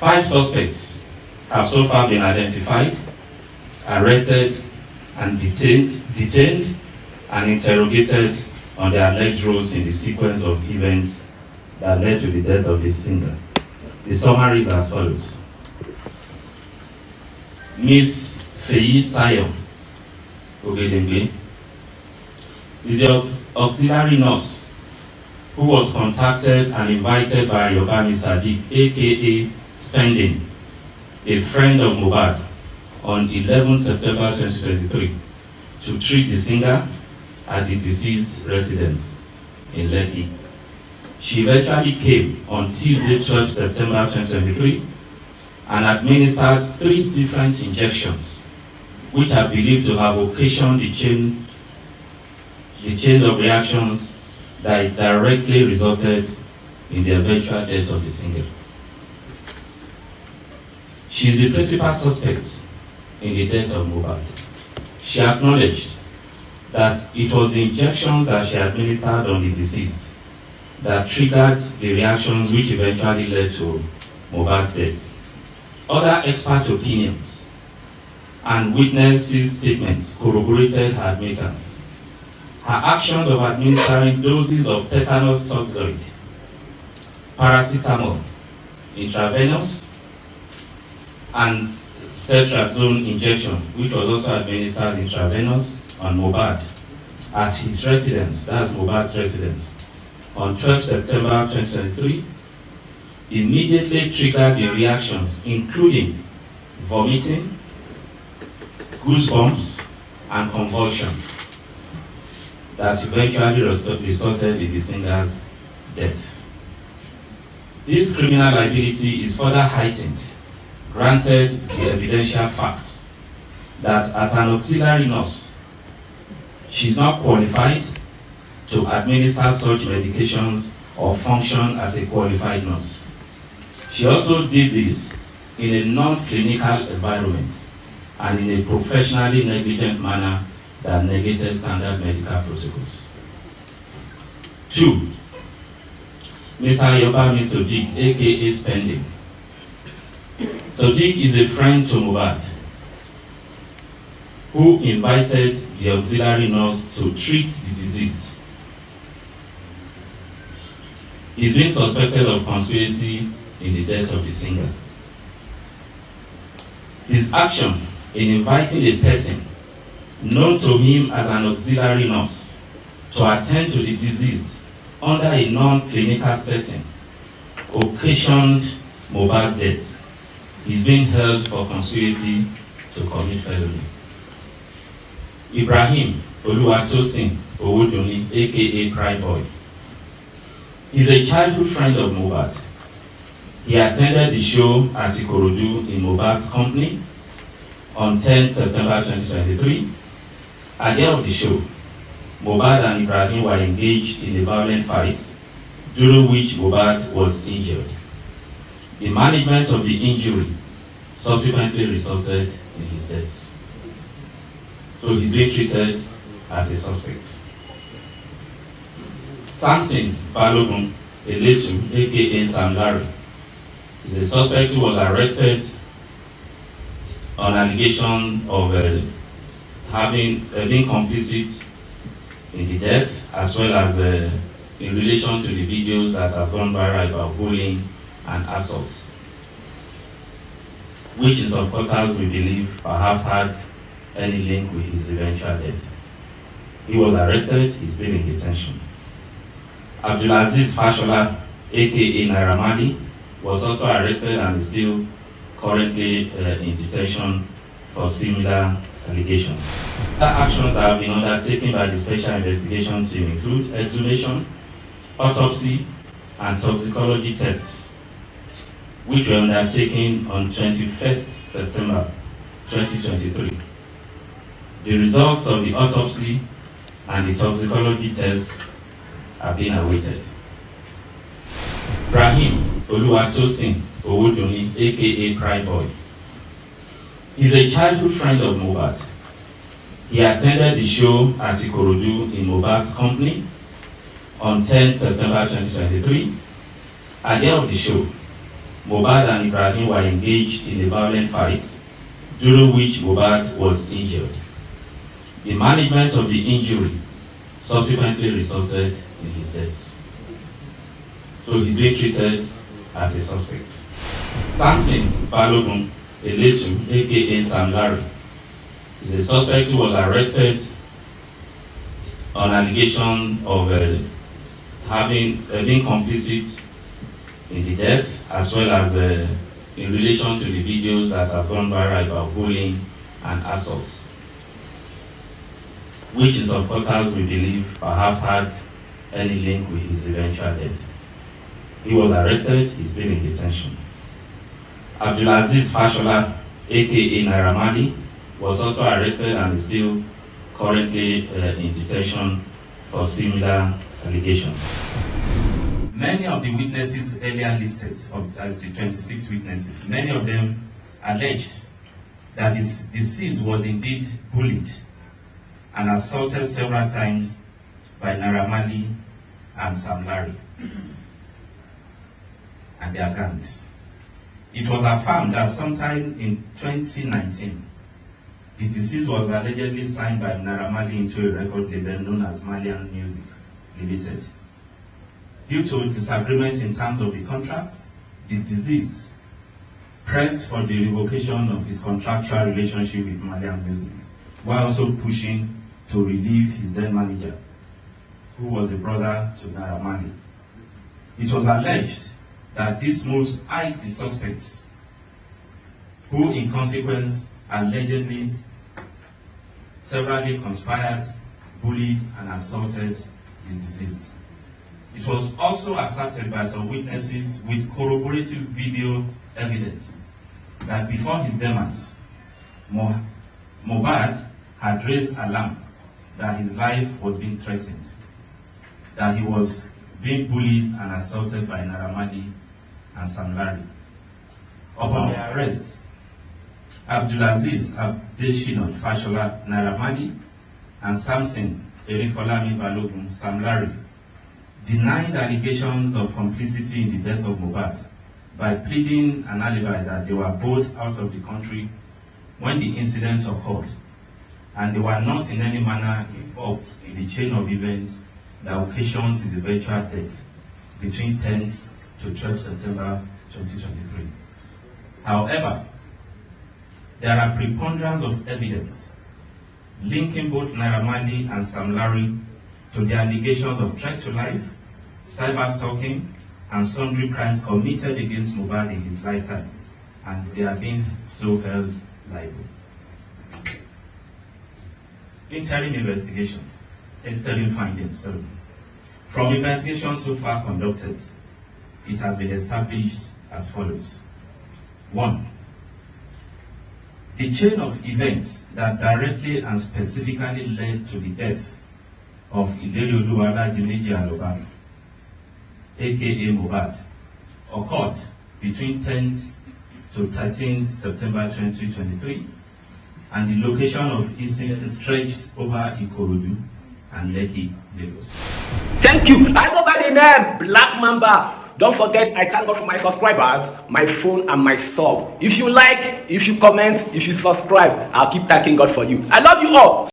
5 suspects have so far been identified, arrested, and detained and interrogated on their alleged roles in the sequence of events that led to the death of the singer. The summary is as follows. Ms. Feyi Sayo Ogedengbe is the auxiliary nurse who was contacted and invited by Yobani Sadiq, aka Spending, a friend of MohBad, on 11 September 2023 to treat the singer at the deceased residence in Lekki. She eventually came on Tuesday, 12 September 2023 and administered 3 different injections, which are believed to have occasioned the chain of reactions that directly resulted in the eventual death of the singer. She is the principal suspect in the death of MohBad. She acknowledged that it was the injections that she administered on the deceased that triggered the reactions which eventually led to MohBad's death. Other expert opinions and witnesses' statements corroborated her admittance. Her actions of administering doses of tetanus toxoid, paracetamol, intravenous, and cetrazone injection, which was also administered intravenous on MohBad at his residence, that's MohBad's residence, on 12 September 2023, immediately triggered the reactions, including vomiting, goosebumps, and convulsions, that eventually resulted in the singer's death. This criminal liability is further heightened, granted the evidential fact that as an auxiliary nurse, she is not qualified to administer such medications or function as a qualified nurse. She also did this in a non-clinical environment and in a professionally negligent manner that negated standard medical protocols. 2. Mr. Yobami Sadiq, aka Spending. Sadiq is a friend to MohBad who invited the auxiliary nurse to treat the deceased. He is being suspected of conspiracy in the death of the singer. His action in inviting a person known to him as an auxiliary nurse to attend to the deceased under a non-clinical setting occasioned MohBad's death. He is being held for conspiracy to commit felony. Ibrahim Oluwatosin Owodunni, aka Cry Boy, is a childhood friend of MohBad. He attended the show at Ikorodu in MohBad's company on 10 September 2023. At the end of the show, MohBad and Ibrahim were engaged in a violent fight, during which MohBad was injured. The management of the injury subsequently resulted in his death. So he's being treated as a suspect. Samson Balogun Eletu, aka Sam Larry, is a suspect who was arrested on allegation of being complicit in the death, as well as in relation to the videos that have gone viral about bullying and assaults, which in some quarters we believe perhaps had any link with his eventual death. He was arrested, he's still in detention. Abdulaziz Fashola, aka Naira Marley, was also arrested and is still currently in detention for similar allegations. The actions that have been undertaken by the Special Investigation Team include exhumation, autopsy, and toxicology tests, which were undertaken on 21st September 2023. The results of the autopsy and the toxicology tests are being awaited. Ibrahim Oluwatosin Owodunni, aka Cry Boy, is a childhood friend of MohBad. He attended the show at Ikorodu in MohBad's company on 10 September 2023. At the end of the show, MohBad and Ibrahim were engaged in a violent fight, during which MohBad was injured. The management of the injury subsequently resulted in his death. So he's being treated as a suspect. Samson Balogun Eletu, aka Sam Larry, is a suspect who was arrested on allegation of being complicit in the death, as well as in relation to the videos that have gone viral about bullying and assaults, which in some quarters we believe perhaps had any link with his eventual death. He was arrested, he's still in detention. Abdulaziz Fashola, aka Naira Marley, was also arrested and is still currently in detention for similar allegations. Many of the witnesses earlier listed as the 26 witnesses, many of them alleged that this deceased was indeed bullied and assaulted several times by Naira Marley and Sam Larry and their gangs. It was affirmed that sometime in 2019, the deceased was allegedly signed by Naira Marley into a record label known as Malian Music Limited. Due to disagreement in terms of the contract, the deceased pressed for the revocation of his contractual relationship with Malian Music, while also pushing to relieve his then manager, who was a brother to Naira Marley. It was alleged that these moves eyed the suspects, who in consequence allegedly severally conspired, bullied, and assaulted the deceased. It was also asserted by some witnesses with corroborative video evidence that before his demise, MohBad had raised alarm that his life was being threatened, that he was being bullied and assaulted by Naira Marley and Sam Larry. Upon their arrest, Abdulaziz Abdeshinot Fashola Naira Marley and Samson Erifolami Balogun Sam Larry denied allegations of complicity in the death of MohBad by pleading an alibi that they were both out of the country when the incident occurred, and they were not in any manner involved in the chain of events that occasioned his eventual death between 10th to 12th September 2023. However, there are preponderance of evidence linking both Naira Marley and Sam Larry to the allegations of threat to life, cyber stalking, and sundry crimes committed against MohBad in his lifetime, and they are being so held liable. Interim investigations, interim findings. From investigations so far conducted, it has been established as follows. 1. The chain of events that directly and specifically led to the death of Ilerioluwa Dimeji Aloba, aka MohBad, occurred between 10th to 13th September 2023, and the location of incident stretched over Ikorodu and Lekki, Lagos. Thank you. I go by the name Black Mamba. Don't forget, I thank God for my subscribers, my phone, and my sub. If you like, if you comment, if you subscribe, I'll keep thanking God for you. I love you all.